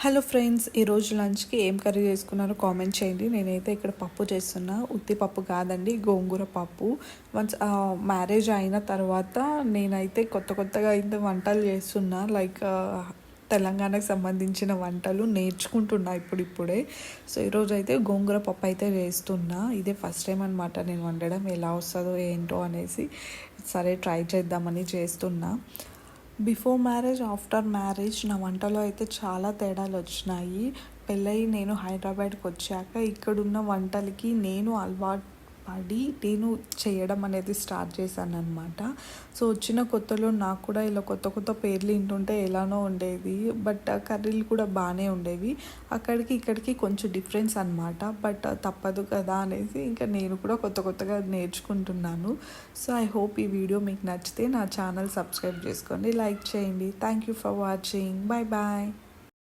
Hello friends, ఈరోజు లంచ్కి ఏం కర్రీ చేసుకున్నారో కామెంట్ చేయండి. నేనైతే ఇక్కడ పప్పు చేస్తున్నా. ఉత్తి పప్పు కాదండి, గోంగూర పప్పు. వన్స్ మ్యారేజ్ అయిన తర్వాత నేనైతే కొత్తగా అయితే వంటలు చేస్తున్నా. లైక్ తెలంగాణకు సంబంధించిన వంటలు నేర్చుకుంటున్నా ఇప్పుడిప్పుడే. సో ఈరోజు అయితే గోంగూర పప్పు అయితే చేస్తున్నా. ఇదే ఫస్ట్ టైం అనమాట నేను వండడం. ఎలా వస్తుందో ఏంటో అనేసి సరే ట్రై చేద్దామని చేస్తున్నా. బిఫోర్ మ్యారేజ్, ఆఫ్టర్ మ్యారేజ్ నా వంటలో అయితే చాలా తేడాలు వచ్చినాయి. పెళ్ళయి నేను హైదరాబాద్కి వచ్చాక ఇక్కడున్న వంటలకి నేను అలవాటు పడి నేను చేయడం అనేది స్టార్ట్ చేశాను అనమాట. సో వచ్చిన కొత్తలో నాకు కూడా ఇలా కొత్త పేర్లు వింటుంటే ఎలానో ఉండేది. బట్ కర్రీలు కూడా బాగానే ఉండేవి. అక్కడికి ఇక్కడికి కొంచెం డిఫరెన్స్ అనమాట. బట్ తప్పదు కదా అనేసి ఇంకా నేను కూడా కొత్తగా నేర్చుకుంటున్నాను. సో ఐ హోప్ ఈ వీడియో మీకు నచ్చితే నా ఛానల్ సబ్స్క్రైబ్ చేసుకోండి, లైక్ చేయండి. Thank you for watching. Bye bye.